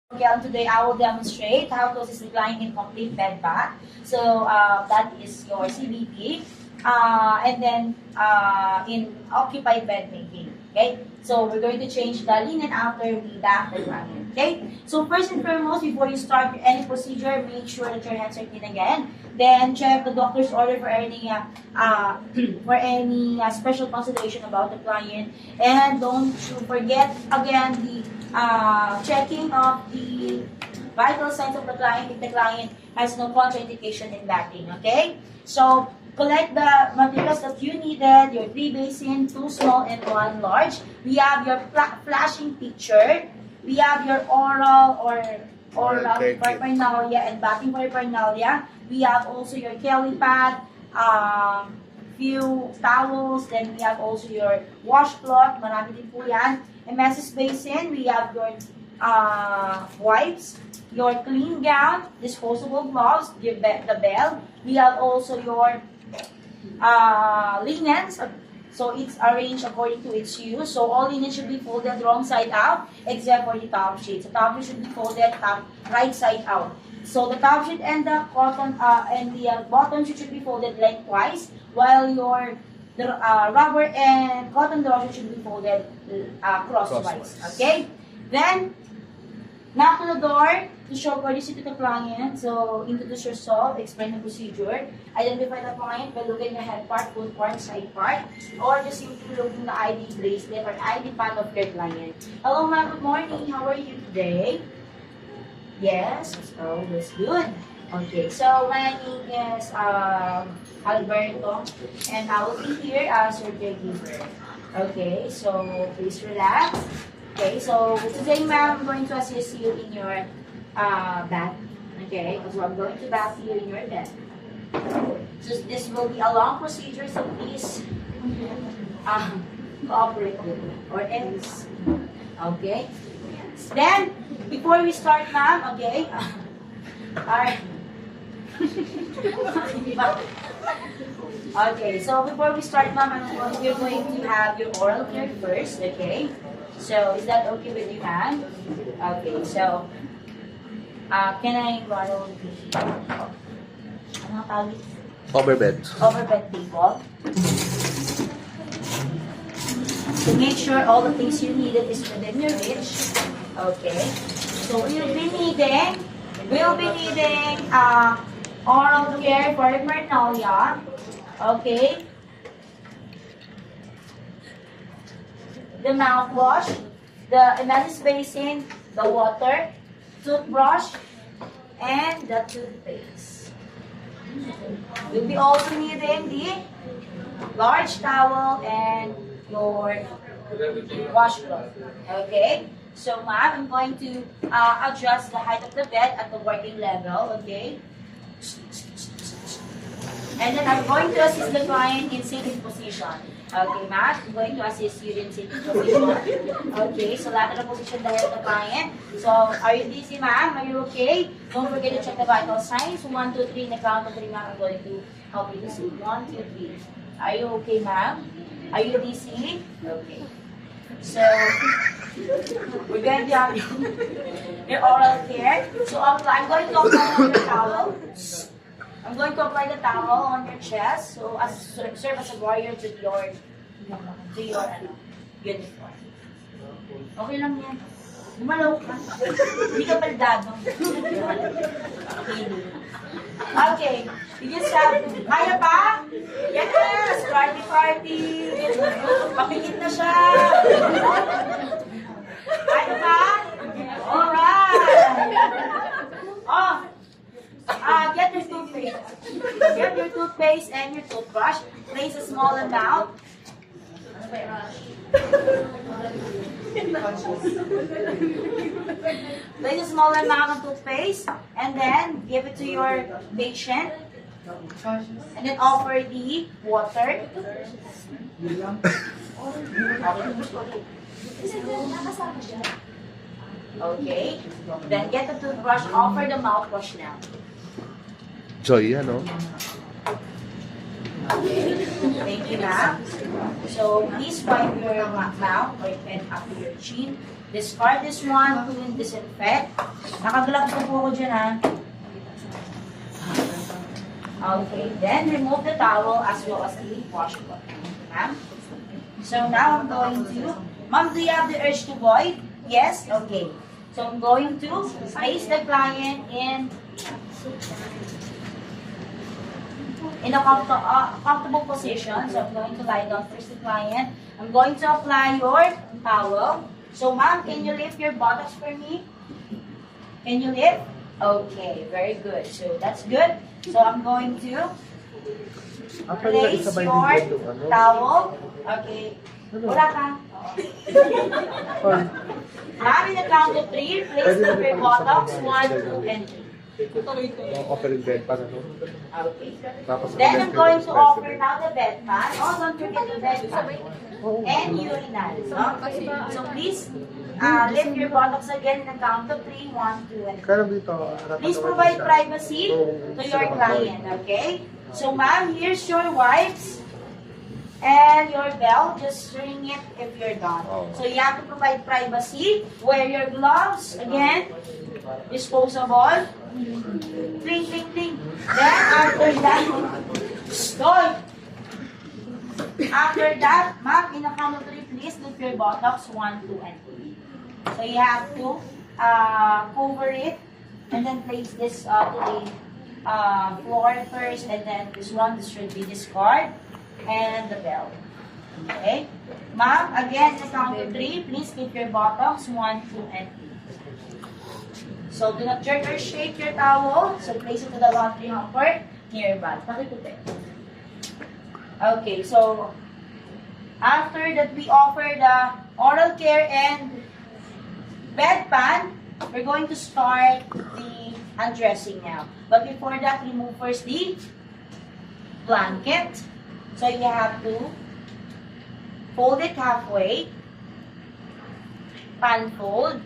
Okay, and today I will demonstrate how to assist lying in complete bed bath. So that is your CBT. And then in occupied bed making. Okay, so we're going to change the linen after we bath the client. Okay, so first and foremost, before you start any procedure, make sure that your hands are clean again. Then check the doctor's order for any special consideration about the client, and don't you forget again the checking of the vital signs of the client if the client has no contraindication in bathing. Okay, so collect the materials that you needed, your 3 basin, 2 small and 1 large. We have your flashing picture. We have your oral paraphernalia and bathing paraphernalia. We have also your Kelly pad, few towels, then we have also your washcloth, marami din po yan. A message basin, we have your wipes, your clean gown, disposable gloves, the bell. We have also your linens, so it's arranged according to its use. So all linen should be folded wrong side out, except for the top sheet. So top sheet should be folded right side out. So the top sheet and the cotton and the bottom sheet should be folded lengthwise, while the rubber and cotton drawer should be folded crosswise. Okay. Then knock on the door to show courtesy to the client. So, introduce yourself, explain the procedure, identify the client by looking the head part, foot part, side part, or just simply looking the ID bracelet or ID pad of your client. Hello ma'am, good morning. How are you today? Yes, so that's good. Okay, so my name is Alberto, and I will be here as your caregiver. Okay, so please relax. Okay, so today, ma'am, I'm going to assist you in your bath. Okay, so I'm going to bath you in your bed. So this will be a long procedure, so please cooperate with me or else. Okay. Then, before we start, ma'am, okay. Alright. Okay, so before we start, ma'am, we're going to have your oral care first. Okay. So, is that okay with you, ma'am? Okay, so, can I borrow the, ano tawag? Overbed. Overbed table. To make sure all the things you needed is within your reach. Okay. So, we'll be needing oral care for paraphernalia. Okay. The mouthwash, the emesis basin, the water, toothbrush, and the toothpaste. We'll be also needing the large towel and your washcloth. Okay? So, ma'am, I'm going to adjust the height of the bed at the working level. Okay? And then I'm going to assist the client in sitting position. Okay, ma'am, I'm going to assist you in sitting position. Okay, so lateral position the head of the client. So, are you dizzy, ma'am? Are you okay? Don't forget to check the vital signs. 1, 2, 3, in the count of 3, ma'am, I'm going to help you to sit. 1, 2, 3. Are you okay, ma'am? Are you dizzy? Okay. So, we're going to have your oral care. So, I'm going to apply on your towel. I'm going to apply the towel on your chest, so serve as a warrior to your uniform. Okay lang yan. Gumalaw ka. Hindi ka baldado. Okay. You just have to... Kaya pa? Yes! Party, party! Papikit na siya! Kaya pa? Alright! Oh! Get your toothpaste. Get your toothpaste and your toothbrush. Place a small amount. Place a small amount of toothpaste and then give it to your patient. And then offer the water. Okay. Then get the toothbrush. Offer the mouthwash now. Joy, ano? Okay. Thank you, ma'am. So, please wipe your mouth or pen up to your chin Discard this one to disinfect. Naka-gloves na po ako dyan, ha? Okay, then remove the towel as well as the washcloth. Ma'am? So now I'm going to, ma'am, do you have the urge to void? Yes? Okay. So I'm going to place the client in a comfortable position. So I'm going to lie down first the client. I'm going to apply your towel. So ma'am, can you lift your buttocks for me? Can you lift? Okay, very good. So that's good. So I'm going to place your towel. Okay. Wala ka. Ma'am, in the count of 3, place the your buttocks. 1, 2, and 3. Offering bed pa na, no? Okay. Tapos, Then I'm going to offer now the bed pan. Oh, don't forget the bed pan. And urinal. No? So please, lift your buttocks again in the count of 3, 1, 2, and 3. Kaya dito, Please provide privacy to your client, okay? So ma'am, here's your wipes and your belt. Just ring it if you're done. So you have to provide privacy. Wear your gloves, again, disposable. Cling, cling, cling. Then after that, stop. After that, ma'am, in the count of 3, please lift your buttocks 1, 2, and 3. So you have to cover it and then place this to the floor first, and then this should be discard and the belt. Okay? Ma'am, again, in the count of 3, please lift your buttocks 1, 2, and 3. So do not jerk or shake your towel. So place it to the laundry hamper nearby. Pakikutin. Okay, so after that we offer the oral care and bedpan, we're going to start the undressing now. But before that, remove first the blanket. So you have to fold it halfway, pan fold,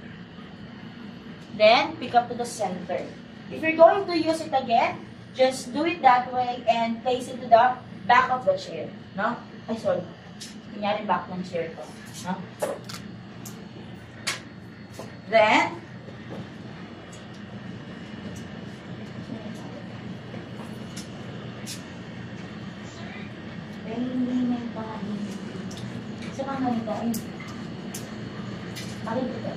then pick up to the center. If you're going to use it again, just do it that way and place it to the back of the chair. No? Ay, sorry. Kunyari back ng chair ko. No? Then, isa kang ganito. Ayun. Bakit ito?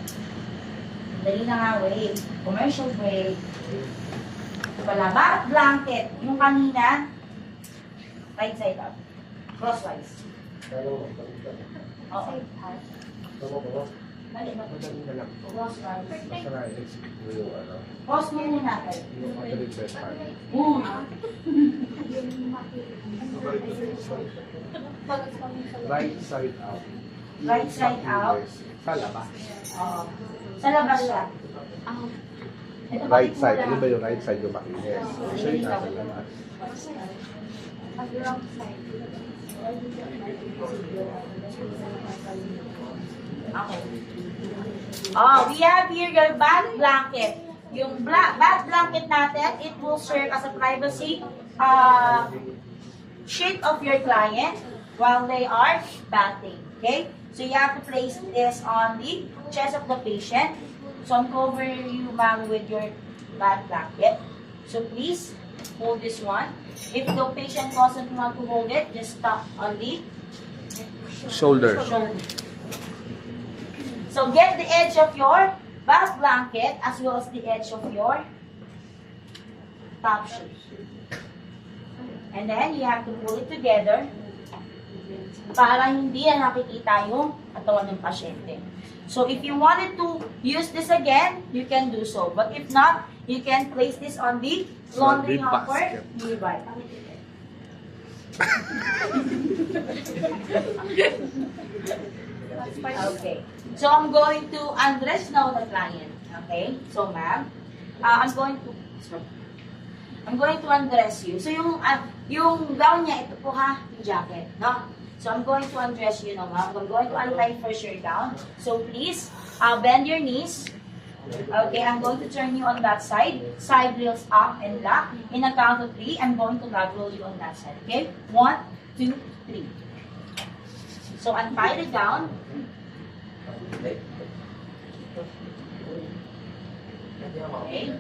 Dali na nga, wait. Commercial break. Wala. Back blanket. Yung kanina, right side up. Crosswise. Oo. Mali ba? Crosswise. Cross mo muna natin. Right side out. Right side out. Sa labas. Oo. Sa labas siya. Ito ba Right side. Ano ba yung right side yung makinis? Siya yung nasa labas. Okay. Oh, we have here your bath blanket. Yung bath blanket natin, it will serve as a privacy sheet of your client while they are bathing. Okay? So you have to place this on the chest of the patient. So I'm covering you, ma'am, with your bath blanket. So please hold this one. If the patient doesn't want to hold it, just tap on the Shoulder. shoulder. So get the edge of your bath blanket as well as the edge of your top sheet. And then you have to pull it together para hindi na nakikita yung katawan ng pasyente. So if you wanted to use this again, you can do so. But if not, you can place this on the laundry hamper nearby. Okay. So I'm going to undress now the client. Okay? So ma'am, I'm going to undress you. So yung gown niya, ito po ha, yung jacket, no? So I'm going to undress you now, ma'am. I'm going to untie first your gown. So please, bend your knees. Okay, I'm going to turn you on that side. Side rails up and back. In a count of 3, I'm going to lag roll you on that side. Okay? 1, 2, 3. So untie the gown. Okay?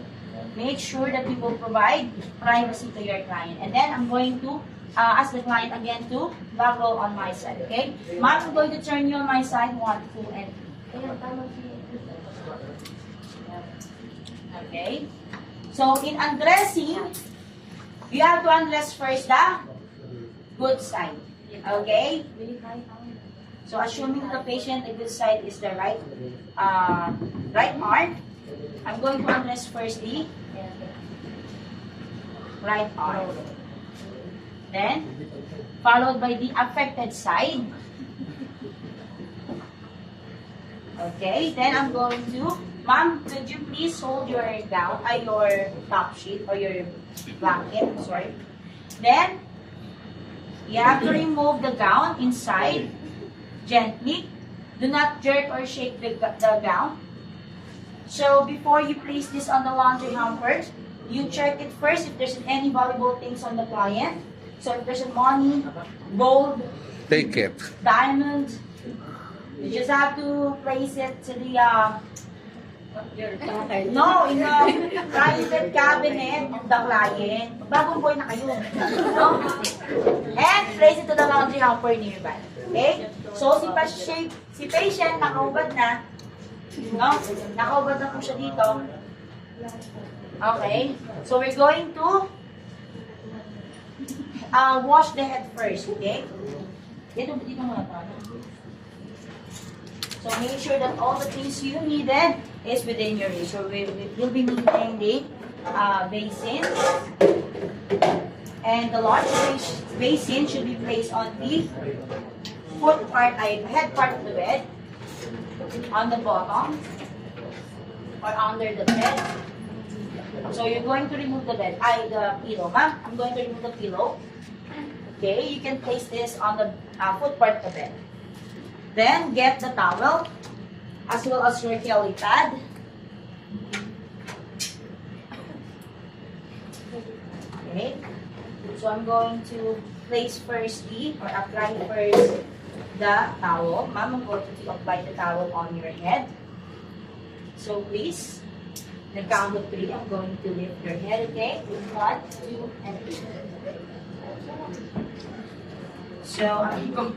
Make sure that you will provide privacy to your client. And then I'm going to ask the client again to buckle on my side. Okay? Ma'am, I'm going to turn you on my side. 1, 2, and 3. Okay? So in undressing, you have to undress first the good side. Okay? So assuming the patient, the good side is the right arm, I'm going to undress first the right arm. Then, followed by the affected side. Okay, then I'm going to, ma'am, could you please hold your gown, your top sheet or your blanket, sorry. Then, you have to remove the gown inside gently. Do not jerk or shake the gown. So before you place this on the laundry hamper, you check it first if there's any valuable things on the client. So if there's money, gold, Take it. diamond, you just have to place it to the in the private cabinet of the client. Bagong boy na kayo. No? And place it to the laundry hamper nearby. Okay? So si patient nakaubad na. No? Nakaubad na po siya dito. Okay? So we're going to wash the head first. Okay? Dito muna tayo. So make sure that all the things you needed is within your reach. So we'll be needing the basin. And the large basin should be placed on the head part of the bed. On the bottom. Or under the bed. So you're going to remove the pillow. Ma'am, I'm going to remove the pillow. Okay, you can place this on the foot part of the bed. Then, get the towel, as well as your Kelly pad. Okay. So, I'm going to place first apply first the towel. Ma'am, I'm going to apply the towel on your head. So, please, the count of 3, I'm going to lift your head, okay? 1, 2, and 3. So, I'm going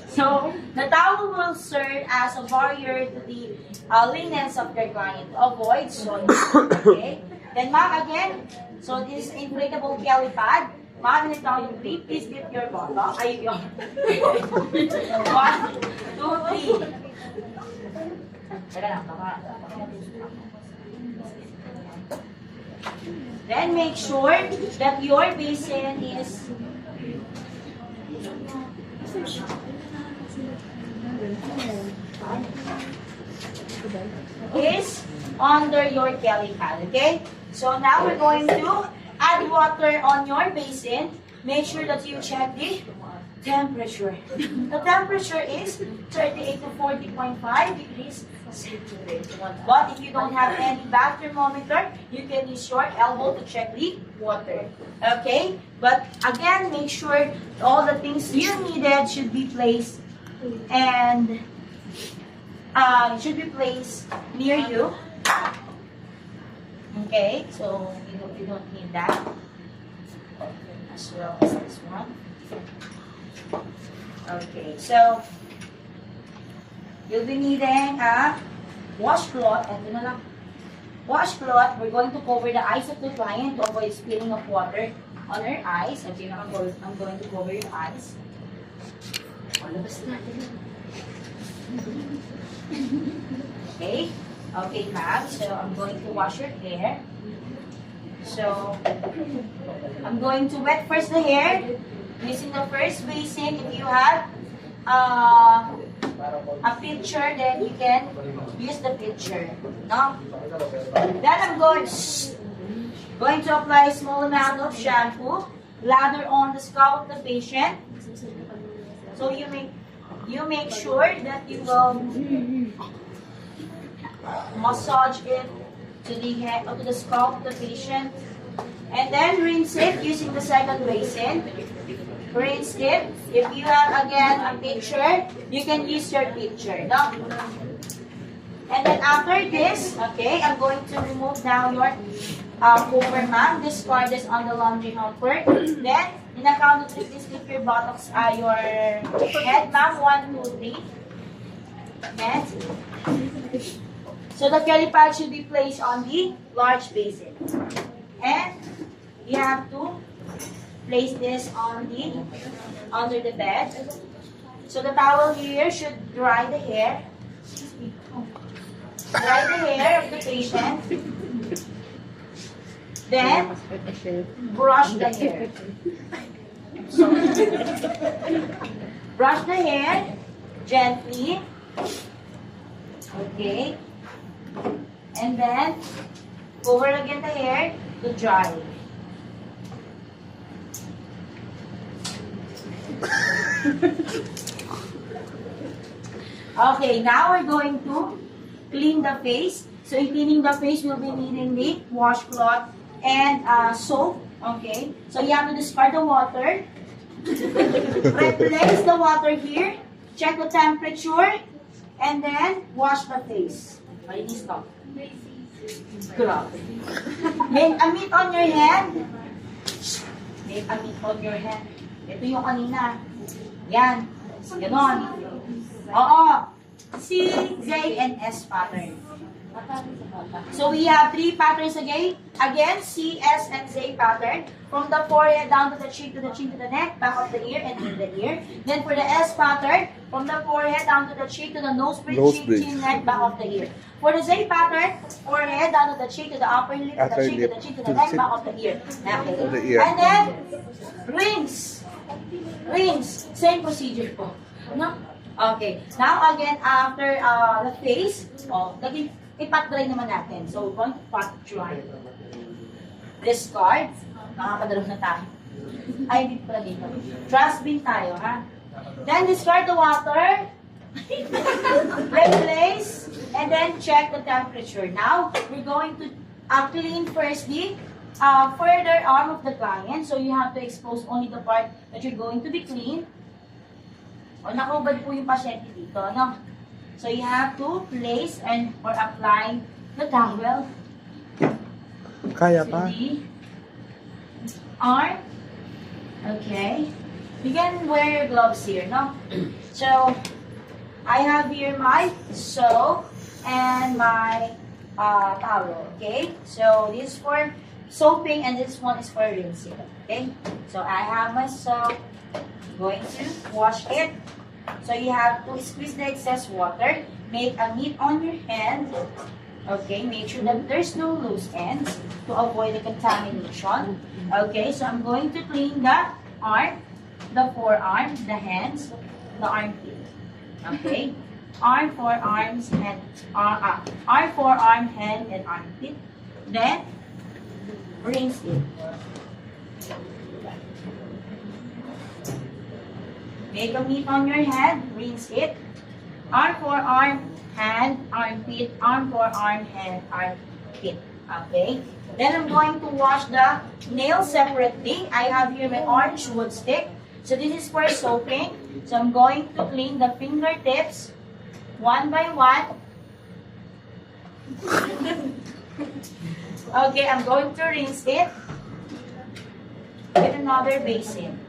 So, the towel will serve as a barrier to the linens of your client to avoid soiling. Okay? Then, ma'am, again, so this inflatable Kelly pad. Ma'am, in the count of 3, please lift your bottom. 1, 2, 3. Then make sure that your basin is under your Kelly pad, okay? So now we're going to add water on your basin. Make sure that you check the temperature. The temperature is 38 to 40.5 degrees centigrade. But if you don't have any bath thermometer, you can use your elbow to check the water. Okay? But again, make sure all the things you needed should be placed and should be placed near you. Okay? So you don't need that. As well as this one. Okay, so you'll be needing a washcloth. Washcloth, we're going to cover the eyes of the client to avoid spilling of water on her eyes. Okay, now I'm going to cover your eyes. Okay, ma'am. So I'm going to wash your hair. So I'm going to wet first the hair. Using the first basin, if you have a pitcher, then you can use the pitcher. No? Then I'm going to apply a small amount of shampoo, lather on the scalp of the patient. So you make sure that you will massage it to the head or to the scalp of the patient, and then rinse it using the second basin. rinse it. If you have again a picture, you can use your picture, no? And then after this, okay, I'm going to remove now your cover, ma'am. Discard this on the laundry hamper. Then, in a count of 3, please keep your buttocks, your head, ma'am. 1, 2, 3. And so the curly pad should be placed on the large basin. And you have to place this on the under the bed. So the towel here should dry the hair. Dry the hair of the patient. Then brush the hair. So, brush the hair gently. Okay. And then cover again the hair to dry. Okay, now we're going to clean the face. So in cleaning the face, we'll be needing the washcloth and soap. Okay, so you have to discard the water. Replace the water here. Check the temperature. And then wash the face. Already stop. Grabe. Make a meat on your hand. Make a meat on your hand. Ito yung kanina. Yan. Ganon. Oo. C, Z, and S pattern. So we have 3 patterns again. Again, C, S, and Z pattern. From the forehead down to the cheek, to the chin, to the neck, back of the ear, and in the ear. Then for the S pattern, from the forehead down to the cheek, to the nose bridge, cheek, chin, neck, back of the ear. For the Z pattern, forehead down to the cheek, to the upper lip, to the cheek, to the chin, to the neck, back of the ear. Okay. And then, rings. Rings. Same procedure po. No? Okay. Now again, after the face, ipat dry naman natin. So, we're going to pat dry. Discard. Nakakadalaw na tayo. Ay, hindi pala dito. Trash bin tayo, ha? Then, discard the water. Replace. And then, check the temperature. Now, we're going to clean first the further arm of the client. So, you have to expose only the part that you're going to be clean. O, nakubad po yung pasyente dito, no? So you have to place or apply the towel Kaya to pa. the arm. Okay. You can wear your gloves here, no? So I have here my soap and my towel. Okay. So this is for soaping and this one is for rinsing. Okay. So I have my soap. Going to wash it. So you have to squeeze the excess water, make a meat on your hand. Okay, make sure that there's no loose ends to avoid the contamination. Okay, so I'm going to clean the arm, the forearm, the hands, the armpit. Okay, arm, forearms, hand, arm, forearm, hand, and armpit. Then rinse it. Make a meat on your hand, rinse it. Arm, forearm, hand, armpit, arm, forearm, hand, armpit. Okay? Then I'm going to wash the nails separately. I have here my orange wood stick. So this is for soaping. So I'm going to clean the fingertips one by one. Okay, I'm going to rinse it with another basin.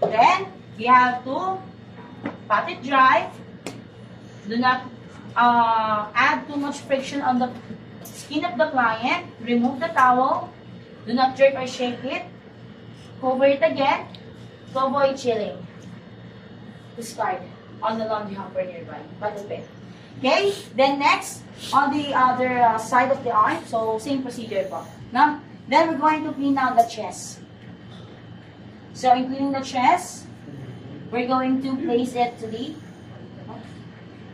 Then, you have to pat it dry. Do not add too much friction on the skin of the client. Remove the towel. Do not jerk or shake it. Cover it again to avoid chilling. Discard on the laundry hamper nearby. By the bed. Okay? Then next, on the other side of the arm. So, same procedure po. No? Then, we're going to clean out the chest. So, in cleaning the chest, we're going to place it to the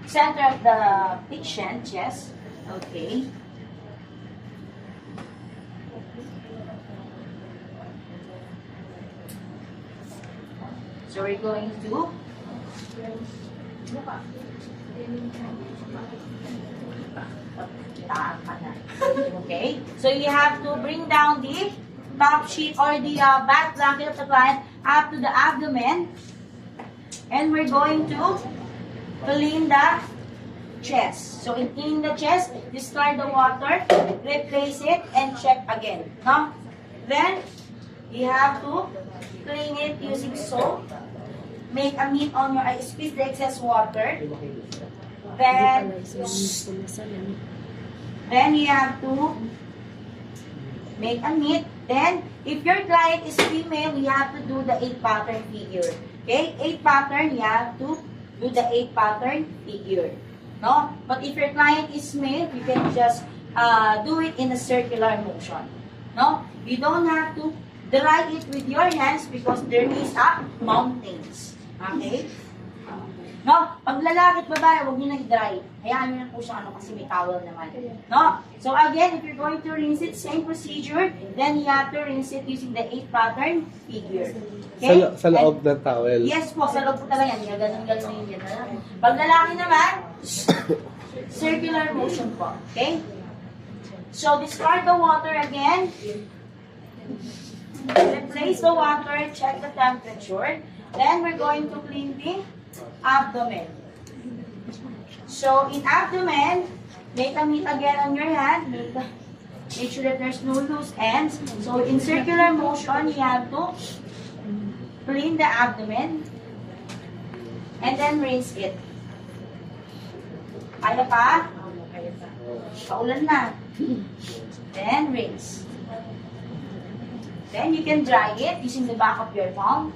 center of the patient chest. Okay. So, we're going to Okay? So you have to bring down the top sheet or the back blanket of the client up to the abdomen. And we're going to clean the chest. So in cleaning the chest, discard the water, replace it, and check again. No? Then, you have to clean it using soap. Make a meat on your eyes, squeeze the excess water. Then you have to make a meat. Then, if your client is female, you have to do the 8 pattern figure. Okay? 8 pattern, you have to do the 8 pattern figure. No? But if your client is male, you can just do it in a circular motion. No? You don't have to dry it with your hands because there is a mountains. Okay? No? Pag lalaki at babae, huwag nyo nag-dry. Hayaan nyo na po siya kasi may towel naman. No? So again, if you're going to rinse it, same procedure, then you have to rinse it using the 8 pattern figure. Okay? Sa loob ng towel. Yes po, sa loob po talaga yan. Ganun yan. Pag lalaki naman, circular motion po. Okay? So, discard the water again. Replace the water, check the temperature. Then, we're going to clean the abdomen. So, in abdomen, make a meat again on your hand. Make sure that there's no loose ends. So, in circular motion, you have to clean the abdomen and then rinse it. Kaya pa? Paulan na. Then rinse. Then you can dry it using the back of your palm.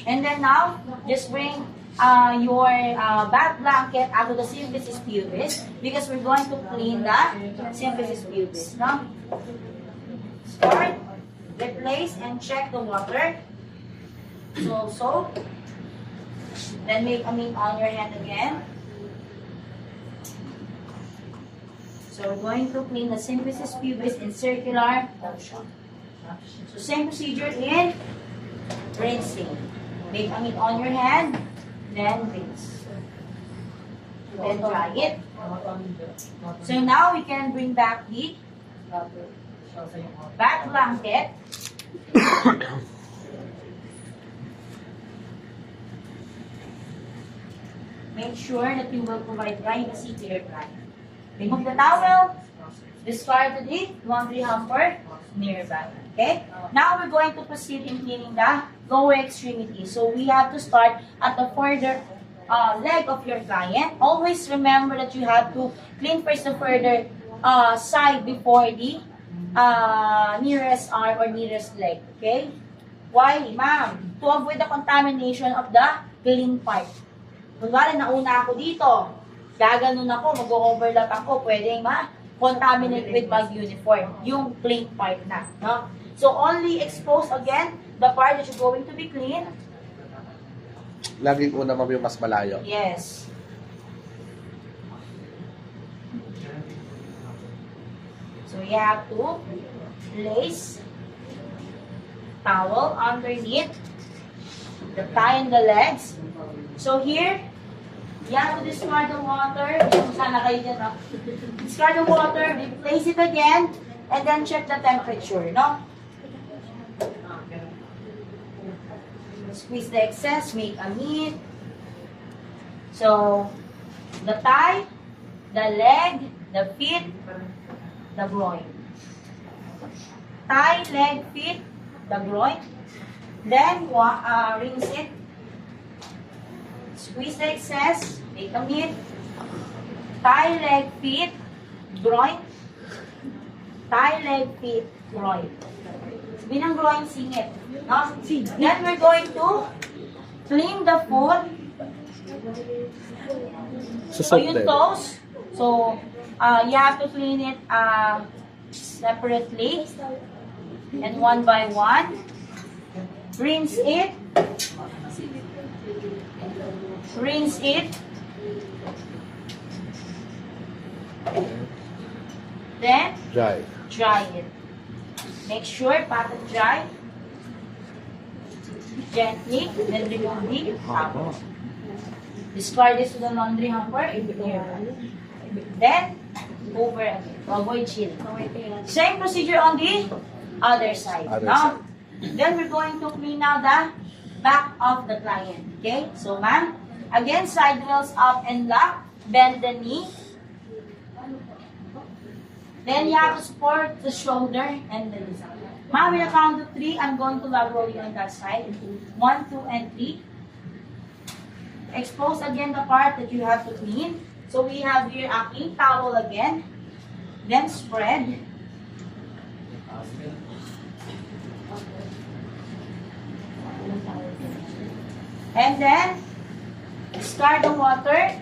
And then now, just bring your back blanket out of the symphysis pubis because we're going to clean the symphysis pubis. No? Start, replace, and check the water. So, then make a meat on your hand again. So we're going to clean the symphysis pubis in circular motion. So same procedure in rinsing. Make a meat on your hand, then rinse. Then dry it. So now we can bring back the back blanket. Make sure that you will provide privacy to your client. Remove the towel, discard the laundry hamper nearby. Okay? Now we're going to proceed in cleaning the lower extremity. So we have to start at the further leg of your client. Always remember that you have to clean first the further side before the nearest arm or nearest leg. Okay? Why, ma'am? To avoid the contamination of the clean part. Kunwari, nauna ako dito. Gaganon ako, mag-overlap ako, pwedeng ma-contaminate with my uniform, yung clean part na. No? So, only expose again the part that you're going to be clean. Laging una mo yung mas malayo. Yes. So, you have to place towel underneath the thigh and the legs. So, here, you have to discard the water. Sana kayo dyan, no? Discard the water, replace it again, and then check the temperature, no? Squeeze the excess, make a meat. So, the thigh, the leg, the feet, the groin. Thigh, leg, feet, the groin. Then, rinse it. Squeeze the excess, make a meat. Thigh, leg, feet, groin. Thigh, leg, feet, groin. Binang groin, singit. No? Then we're going to clean the foot. So, O yung toes. So, you have to clean it separately. And one by one. Rinse it. Rinse it. Then, dry it. Make sure pat and dry. Gently, then remove the towel. Discard this to the laundry hamper. Then, over again. To avoid chill. Same procedure on the other side. Other No? Then we're going to clean now the back of the client. Okay? So, ma'am, again, side wheels up and lock. Bend the knee. Then you have to support the shoulder and the knee. Ma'am, we count to 3. I'm going to log roll you on that side. 1, 2, and 3. Expose again the part that you have to clean. So we have here a clean towel again. Then spread. And then start the water.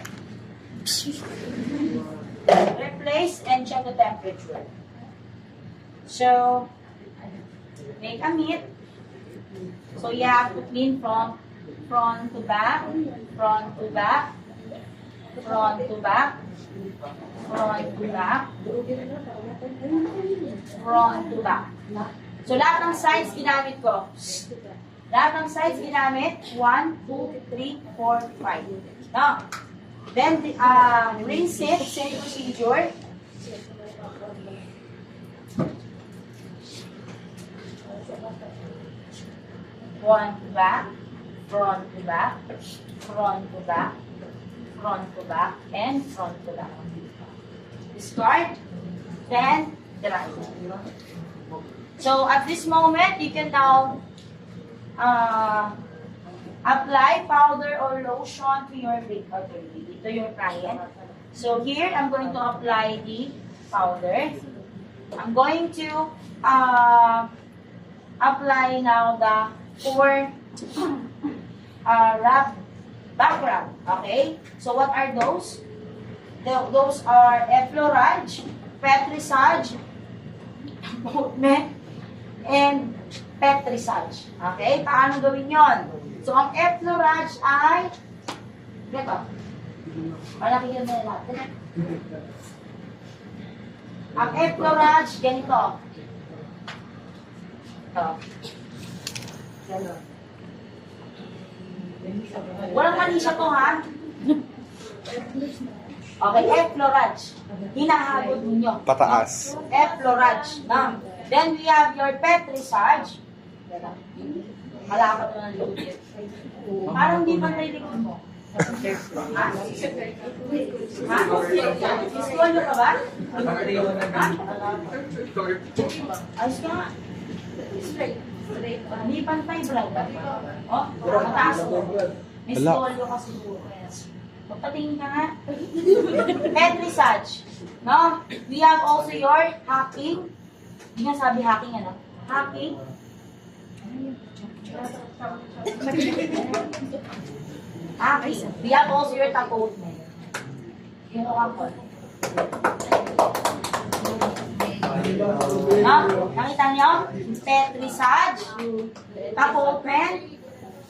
Replace and check the temperature. So make a meat. So you have to clean from front to back, front to back, front to back, front to back, front to back. So lahat ng sides ginamit ko. Lahat ng sides ginamit. 1, 2, 3, 4, 5. Now, then rinse it, same procedure. Front to back, front to back, front to back, front to back, and front to back. Discard, then dry. So at this moment, you can now apply powder or lotion to your to your client. So here, I'm going to apply the powder. I'm going to apply now the 4 back rub. Okay? So what are those? Those are effleurage, petrisage, boatman, and petrisage. Okay? Paano gawin yon? So ang effleurage ay ito. Palakinggan mo natin. Ang effleurage, ganito. Ito. Ganun. Walang mali siya to, ha? Okay, effleurage. Hinahagod ninyo. Pataas. Effleurage. No? Then we have your petrisage. Malapad na ng likod. Parang hindi pa nalilikod mo. Ha? Ha? Istuwalo ka ba? Ha? Ayos ka nga. Straight. Hindi pantay, brad. Oh, mataas mo. May istuwalo ka siguro. Magpatingin ka nga. Petrisage. No? We have also your hacking. Hindi nga sabi hacking, ano? Hacking. Hacking. We have also your tapoutment. Yung ako. No? Nakita niyo? Petrisage, tapoutment,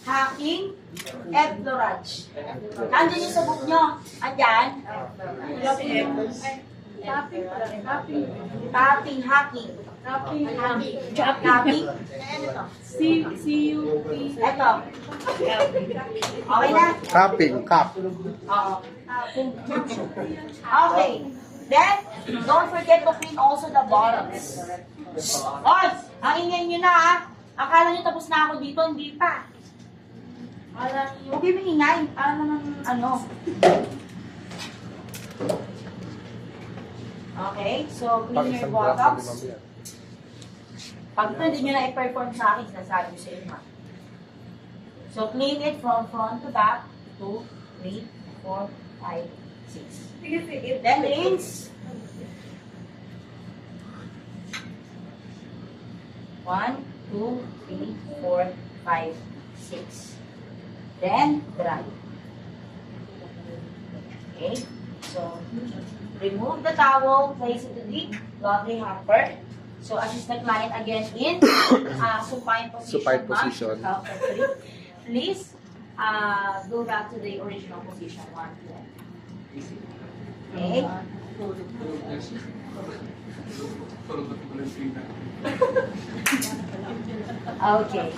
hacking, effleurage. Andyan yung sa book nyo. Andyan. Tapping, hacking. Tapping. C-U-P. Ito. Okay na? Tapping, cup. Oo. Okay. Then, don't forget to clean also the bottoms. Oy! Ang ingay nyo na, ha? Akala nyo tapos na ako dito, hindi pa. Huwag kayo maingay. Para naman, ano. Okay, so clean your bottoms. Pag ito, hindi nyo na i-perform sa akin, sinasabi ko sa inyo. So, clean it from front to back. 2, 3, 4, 5, 6. Then rinse. 1, 2, 3, 4, 5, 6. Then, dry. Okay? So, remove the towel, place it in the laundry hamper. So, assist the client again in supine position. Supine position. Please, go back to the original position. 1, 2, okay? Okay.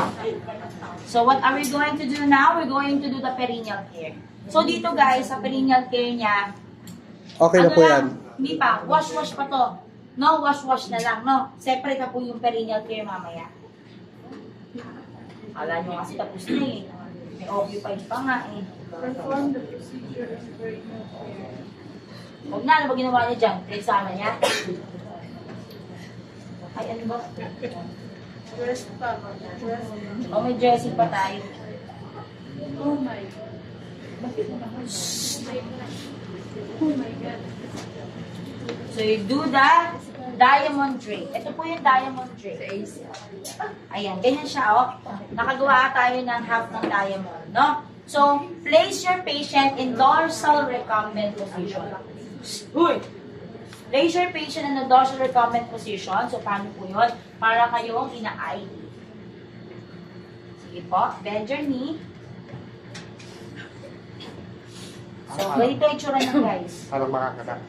So what are we going to do now? We're going to do the perineal here. So dito guys, sa perineal care niya, Okay na po yan. Hindi pa, wash-wash pa to. No, wash-wash na lang, no? Separate na po yung perineal care mamaya. Akala nyo kasi tapos na eh. May occupied pa nga eh. Perform the procedure as pregnant care. Huwag na, ano ba ginawa niya dyan? Exama niya? Ay, ano ba? Dress pa, dress. O, may dressing pa tayo. Oh my God. Oh my God. So, you do the diamond drape. Ito po yung diamond drape. Ayan, ganyan siya, oh. Nakagawa tayo ng half ng diamond, no? So, place your patient in dorsal recumbent position. Uy! Place your patient in the dorsal recumbent position. So, paano po yun? Para kayong ina-ID. Sige po, bend your knee. So, ganito yung itsura niya, guys. Parang makakanak.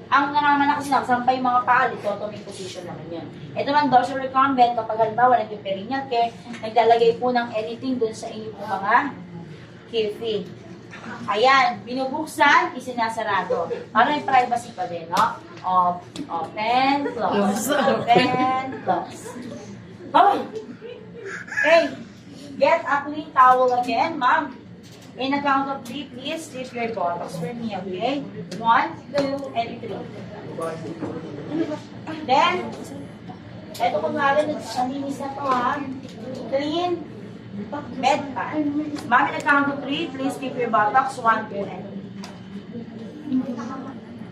Ang nanganganak kasi nakasampay yung mga paa, dichotomy position naman yun. Ito man, dorsal recumbent, kapag halimbawa nag-perineal care, naglalagay po ng anything dun sa inyo po mga kilfi. Ayan, binubuksan, isinasarado. Para may privacy pa din, no? Open, close. Open, close. Oh! Okay, get a clean towel again, ma'am. In a count of 3, please slip your bottles for me, okay? 1, 2, and 3. Then, eto kung nga rin, naninis na to ha. Clean bedpan. Ma'am, in a count of 3, please slip your bottles 1, 2, and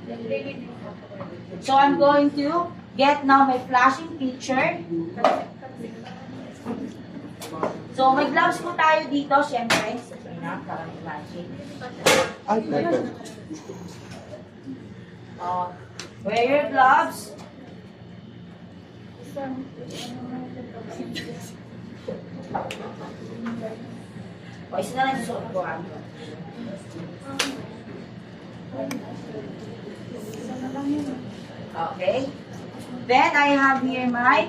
3. So, I'm going to get now my flashing picture. So, may gloves po tayo dito, syempre. Para flashing. Ay, pwede. Wear your gloves. O, isa na lang suot ko. Okay. Then, I have here my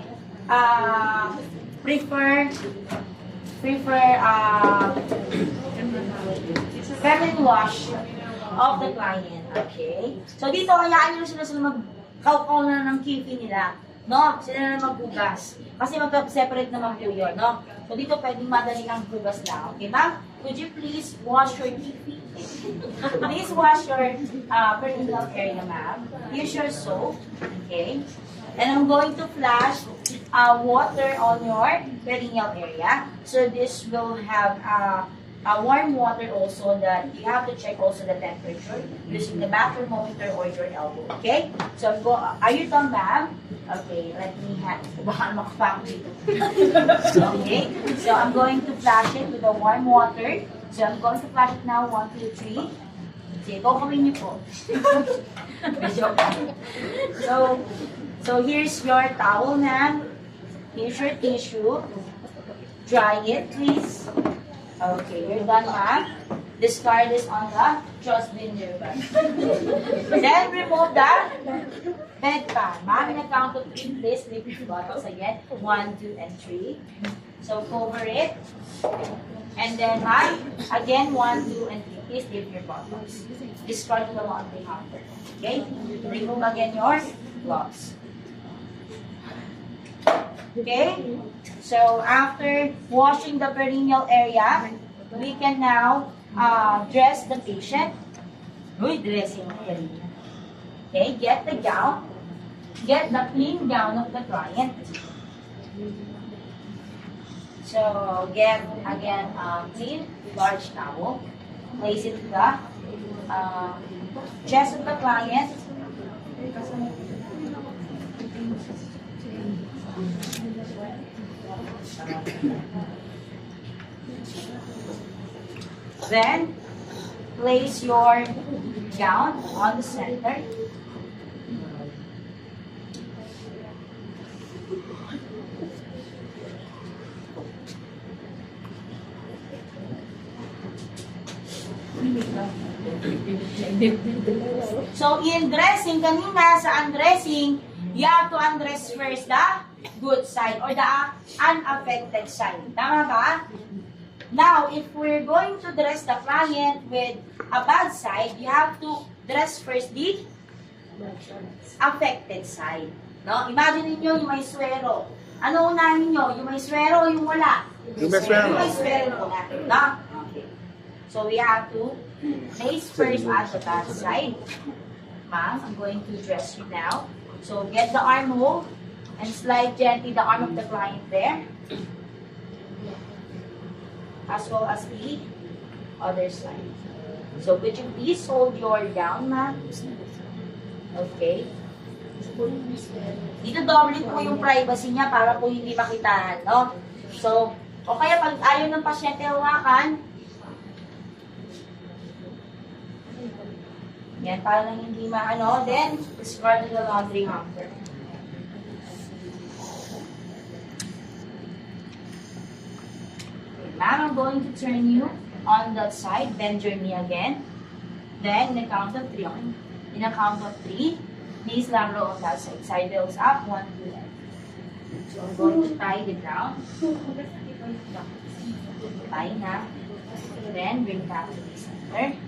prefer feminine wash of the client. Okay? So, dito, hayaan nyo sila mag-kaukaw na ng kifi nila. No? Sila na maghugas. Kasi mag-separate naman po yun, no? So, dito pwedeng madali ang hugas na. Okay, ma'am? Could you please wash your kifi? Please wash your perineal area, ma'am. Use your soap. Okay? And I'm going to flash water on your perineal area. So, this will have warm water also that you have to check also the temperature using the back thermometer or your elbow. Okay? So, are you done, ma'am? Okay, let me have, baka makapako dito. Okay? So, I'm going to flash it with the warm water. So, I'm going to flash it now. 1, 2, 3. Sige, go kami niyo po. So, here's your towel, ma'am. Here's your tissue. Dry it, please. Okay, you're done, ma'am. Discard this on the dustbin nearby. Then, remove the bedpan. Ma'am, in a count of 3, please leave your bottles again. 1, 2, and 3. So, cover it. And then, ma'am, again, 1, 2, and 3. Please leave your bottles. Discard the laundry hamper. Okay? Remove again your gloves. Okay? So, after washing the perineal area, we can now dress the patient. Dressing area. Okay, get the gown. Get the clean gown of the client. So, get, again, clean, large towel. Place it to the chest of the client. Then, place your gown on the center. So, in dressing, kanina sa undressing, you have to undress first the good side or the unaffected side. Tama ba? Now, if we're going to dress the client with a bad side, you have to dress first the affected side. No? Imagine niyo yung may swero. Ano unahin niyo? Yung may swero o yung wala? Yung may swero. Yung may swero muna. No? Okay. So, we have to place first at the bad side. Ma'am, I'm going to dress you now. So, get the arm hold and slide gently the arm of the client there. As well as the other side. So, could you please hold your gown, ma'am? Okay. Dito double po yung privacy niya para po hindi makitaan, no? So, o kaya pag ayaw ng pasyente hawakan, yan, para lang hindi maano, then, discard the laundry hamper. Ma'am, I'm going to turn you on that side, bend your knee again. Then, in a count of 3, okay? In a count of 3, knees lateral on that side. Side rails up, 1, 2, left. So, I'm going to tie the ground. Tie na. Then, bring back to the center.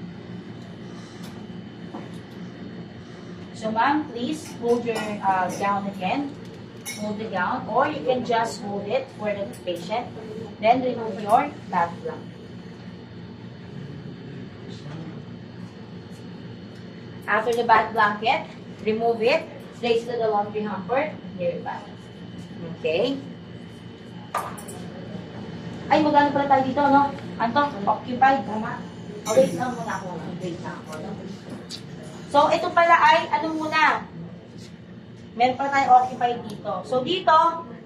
So, ma'am, please hold your gown again. Hold the gown, or you can just hold it for the patient. Then, remove your back blanket. After the back blanket, remove it, place it to the laundry hamper, here it back. Okay? Ay, magano pala tayo dito, no? Anto, occupied, tama? Oh, wait lang muna ako. Wait lang ako. No? So, ito pala ay, ano muna? Meron pala tayo occupied dito. So, dito,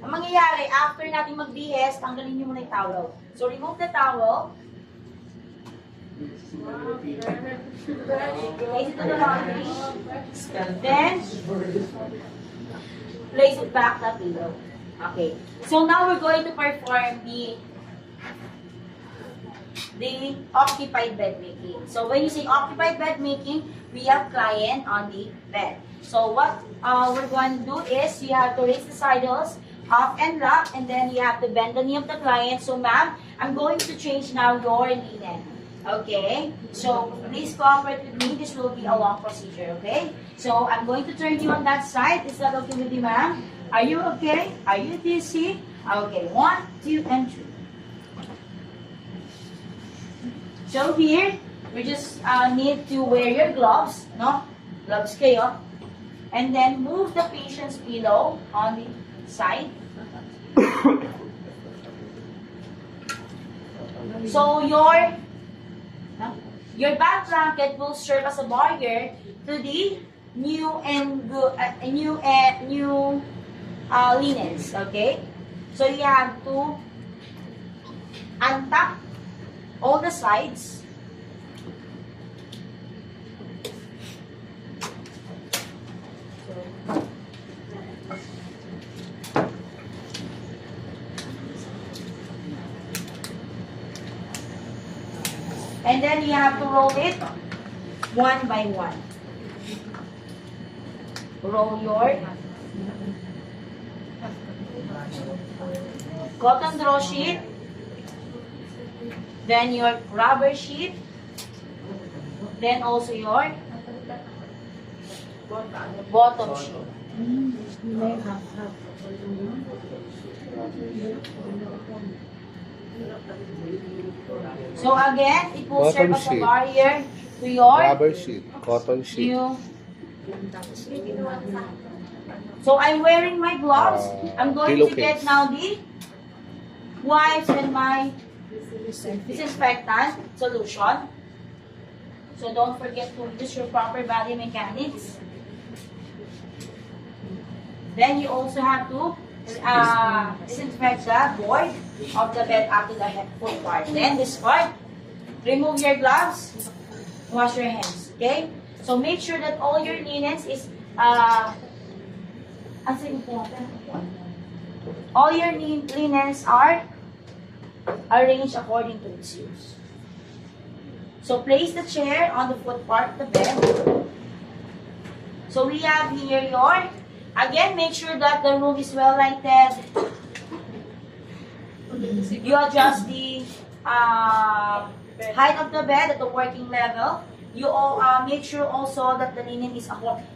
ang mangyayari, after natin magbihis, tanggalin nyo muna yung towel. So, remove the towel. Place it to the laundry. Then, place it back the pillow. Okay. So, now we're going to perform the occupied bed making. So, when you say occupied bed making, we have client on the bed. So, what we're going to do is, you have to raise the saddles up and up, and then you have to bend the knee of the client. So, ma'am, I'm going to change now your linen. Okay? So, please cooperate with me. This will be a long procedure, okay? So, I'm going to turn you on that side. Is that okay with you, ma'am? Are you okay? Are you dizzy? Okay, 1, 2, and 3. So, here, we just need to wear your gloves, no? Gloves kayo. And then, move the patient's pillow on the side. So, your back blanket will serve as a barrier to the new linens, okay? So you have to untuck all the sides. And then you have to roll it one by one. Roll your cotton draw sheet, then your rubber sheet, then also your bottom sheet. So again, it will serve Bottom as a sheet. barrier to your Rubber sheet, cotton sheet. new. So I'm wearing my gloves. I'm going to get pillowcase. now the wipes and my disinfectant solution. So don't forget to use your proper body mechanics. Then you also have to disinfect the board of the bed up to the head foot part. Then this part, remove your gloves, wash your hands. Okay? So make sure that all your linens is all your linens are arranged according to its use. So place the chair on the foot part of the bed. So we have here your, again, make sure that the room is well lighted. You adjust the height of the bed at the working level. You all make sure also that the linen is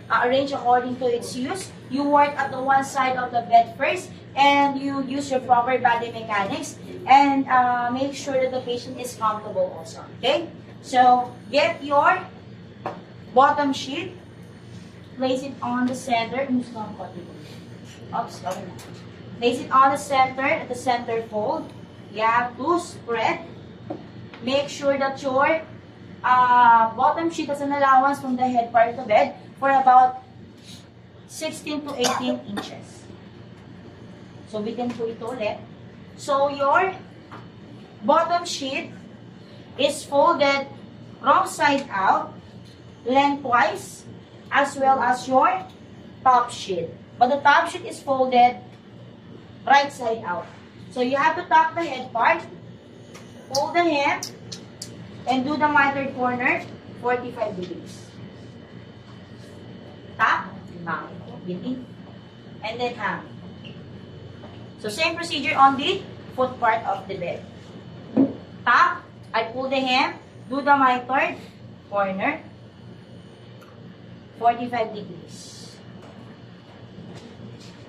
arranged according to its use. You work at the one side of the bed first, and you use your proper body mechanics, and make sure that the patient is comfortable also. Okay? So, get your bottom sheet, place it on the center. Oops, sorry. Place it on the center, at the center fold. You have to spread. Make sure that your bottom sheet has an allowance from the head part of the bed for about 16 to 18 inches. So, bitin po ito ulit. So, your bottom sheet is folded wrong side out, lengthwise, as well as your top sheet. But the top sheet is folded right side out. So, you have to tuck the head part, fold the hem, and do the mitered corner 45 degrees. Tuck, hang, in, and then hang. So, same procedure on the foot part of the bed. Tuck, I pull the hem, do the mitered corner 45 degrees.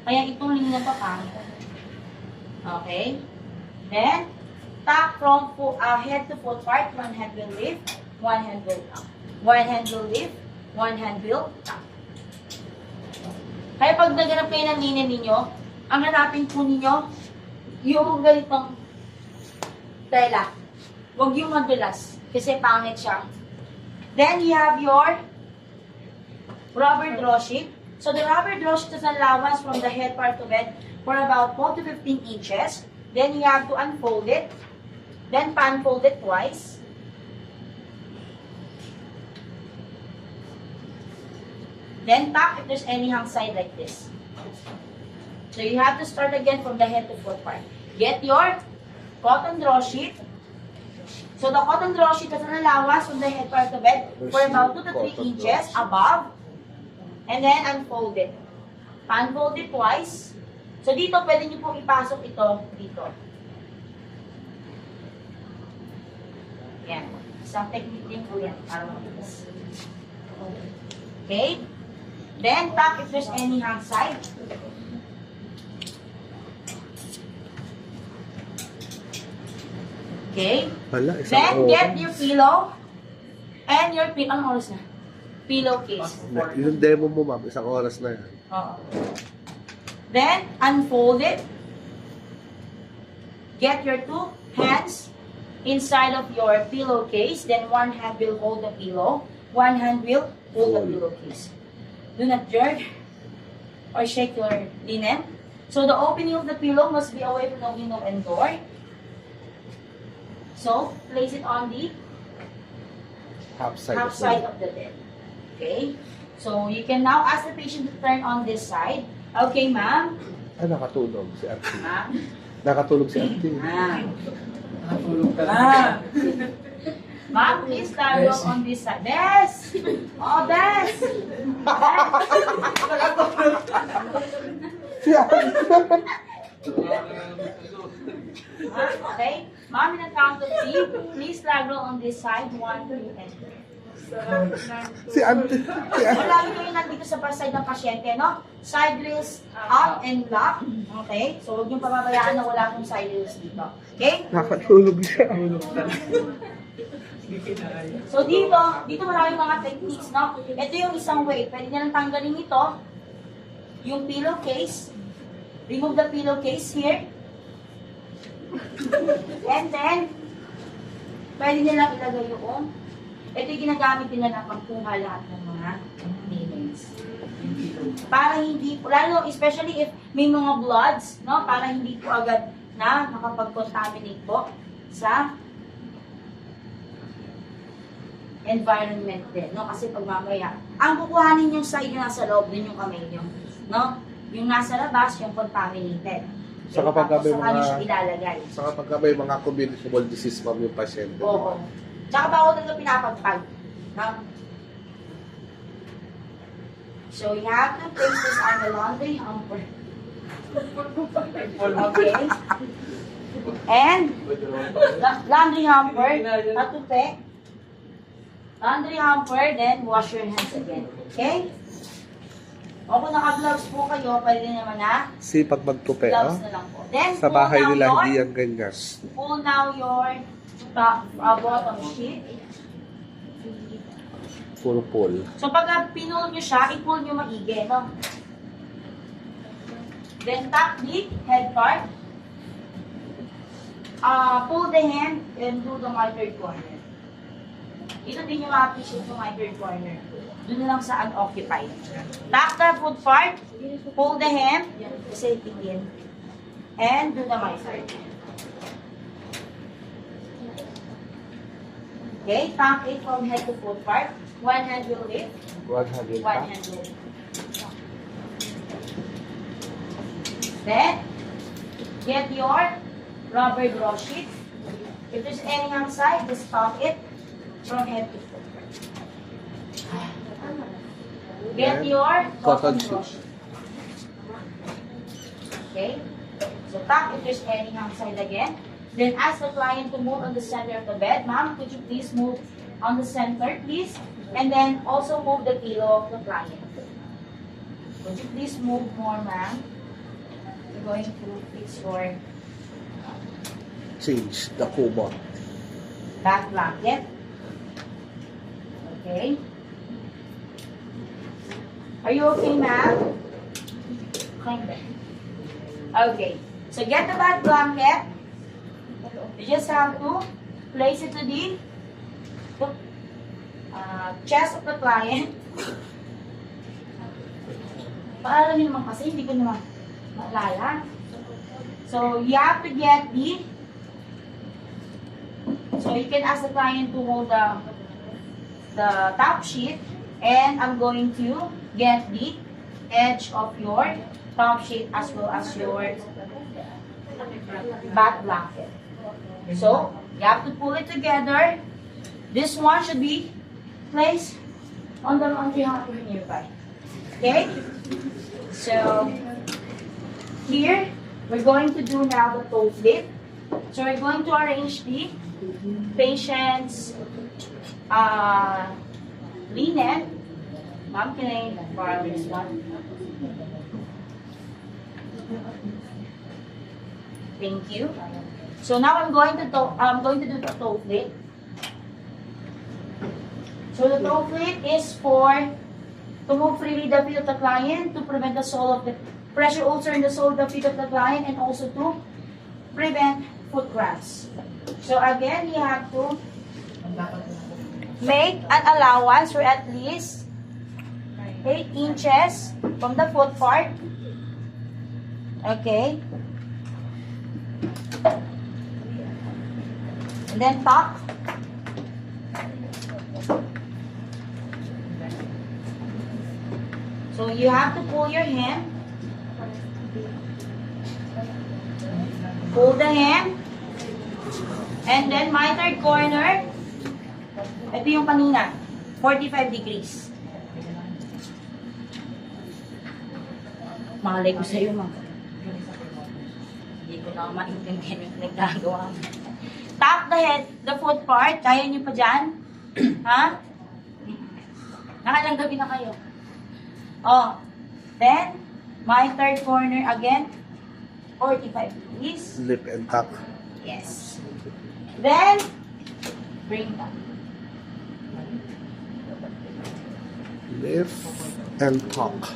Kaya itong linya to pangit. Okay? Then, tuck from head to foot part. One hand will lift, one hand will tuck. One hand will lift, one hand will tuck. Kaya pag naganap kayo ng linya ninyo, ang hanapin po ninyo, yung ganitong tela. Huwag yung madulas, kasi pangit siya. Then, you have your rubber draw sheet. So, the rubber draw sheet has allowance from the head part of it for about 4 to 15 inches. Then, you have to unfold it. Then, pan-fold it twice. Then, tuck if there's any hang side like this. So, you have to start again from the head to foot part. Get your cotton draw sheet. So, the cotton draw sheet has an allowance from the head part of it for about 2 to 3 inches above. And then, unfold it. Unfold it twice. So, dito, pwede nyo pong ipasok ito dito. Yan. Isang technique din po yan para mabilis. Okay? Then, tuck if there's any hang side. Okay? Hala, isang Then, oras. get your pillow and your anong oras na? Pillowcase. Yung demo mo, ma'am, isang oras na yan. Oo. Then, unfold it. Get your two hands inside of your pillowcase. Then, one hand will hold the pillow. One hand will hold the pillowcase. Do not jerk or shake your linen. So, the opening of the pillow must be away from the window and door. So, place it on the half side of the bed. Okay? So, you can now ask the patient to turn on this side. Okay, ma'am? Ah, nakatulog si Auntie. Ma'am? Nakatulog si Auntie. Ma'am? Nakatulog talaga. Ma'am, please stand up on this side. Des! Oh, Des! Si Auntie. Ma'am, okay? Ma'am, in a count of 3, please lag roll on this side. 1, 2, and 3. Si Auntie. Si Auntie. Lagi kayo nandito sa side ng pasyente, no? Side rails up and lock. Okay? So, huwag niyong pababayaan na wala akong side rails dito. Okay? Nakatulog siya. So, dito maraming mga techniques, no? Ito yung isang way. Pwede niya lang tanggalin ito. Yung pillowcase. Remove the pillowcase here. And then, pwede niya lang ilagay yung ito yung ginagamit nila na pagkuha lahat ng mga linens. Para hindi, lalo, especially if may mga bloods, no? Para hindi po agad na makapag-contaminate po sa environment din, no? Kasi pag mamaya, ang kukuhanin yung side yung nasa loob din yung kamay nyo, no? Yung nasa labas, yung contaminated. So, kapag Tapos, may saka nyo mga- siya ilalagay. So kapag may mga communicable disease, ma'am, yung pasyente. Oo. Tsaka bawal talaga pinapagpag. No? So, you have to place this on the laundry hamper. Okay? And laundry hamper, patupe. Laundry hamper, then wash your hands again. Okay? O kung naka-gloves po kayo, pwede naman na Sipag magtupe, gloves oh. na lang po. Then, Sa bahay pull nila, down hindi your, yan ganyan. pull now your bottom sheet. Puro pull. So, pag pinull nyo siya, i-pull nyo maigi, no? Then, tap the head part. Pull the hand and do the mitered corner. Ito din yung ma-appreciate yung mitered corner. Doon na lang sa unoccupied. Tap the foot part. Pull the hand. Kasi tingin. And do the mitered. Okay, tap it from head to foot part. One hand will lift. 100 One pa. hand will lift. Then, get your rubber draw sheet. If there's any outside, just stop it from head to foot. Get Then, your cotton draw sheet. Okay? So, tap if there's any outside again. Then, ask the client to move on the center of the bed. Ma'am, could you please move on the center, please? And then, also move the pillow of the client. Could you please move more, ma'am? We're going to fix your Change the kubot. back blanket. Okay. Are you okay, ma'am? Okay. So get the back blanket. You just have to place it to the chest of the client. Paalala niyo naman kasi, hindi ko naman maalala. So you have to get the So you can ask the client to hold the top sheet, and I'm going to get the edge of your top sheet as well as your back blanket. So you have to pull it together. This one should be placed on the laundry hamper nearby. Okay? So here we're going to do now the toe flip. So we're going to arrange the patient's linen. Ma'am, can I borrow this one? Thank you. So now I'm going to do the toe flip. So the toe flip is to move freely the feet of the client, to prevent the sole of the pressure ulcer in the sole of the feet of the client, and also to prevent foot cramps. So again, you have to make an allowance for at least 8 inches from the foot part. Okay. And then tuck. So you have to pull your hem. Pull the hem. And then my third corner, ito yung kanina, 45 degrees. Malay ko sa'yo, mga. Hindi ko na maintindihan yung nagagawa mo. Tap the head, the foot part. Kaya niyo pa dyan? Ha? Nakalang gabi na kayo. Oh. Then, my third corner again, 45 degrees. Lip and tuck. Yes. Then, bring back. Lift and tuck.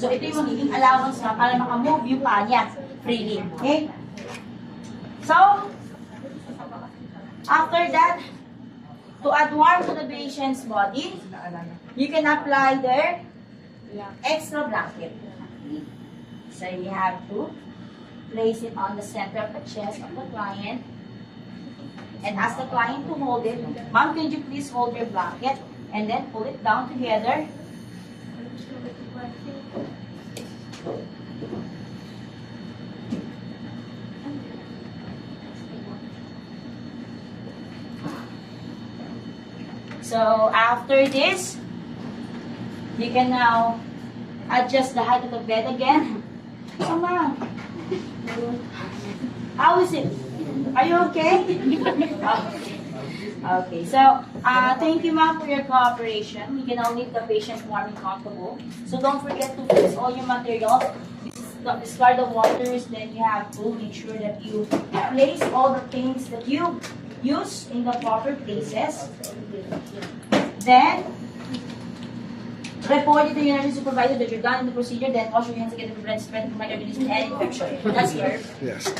So, ito yung magiging allowance na para makamove yung paa niya freely. Okay? So, after that, to add warmth to the patient's body, you can apply their extra blanket. So, you have to place it on the center of the chest of the client and ask the client to hold it. Ma'am, can you please hold your blanket and then pull it down together? So after this, you can now adjust the height of the bed again. So ma'am, how is it? Are you okay? Okay, so thank you, ma'am, for your cooperation. We can now leave the patient warm and comfortable. So don't forget to fix all your materials. Discard the waters. Then you have to make sure that you place all the things that you use in the proper places. Then report it to your nursing supervisor that you're done in the procedure. Then wash your hands again to prevent spread of microorganisms and infection. That's clear. Yes.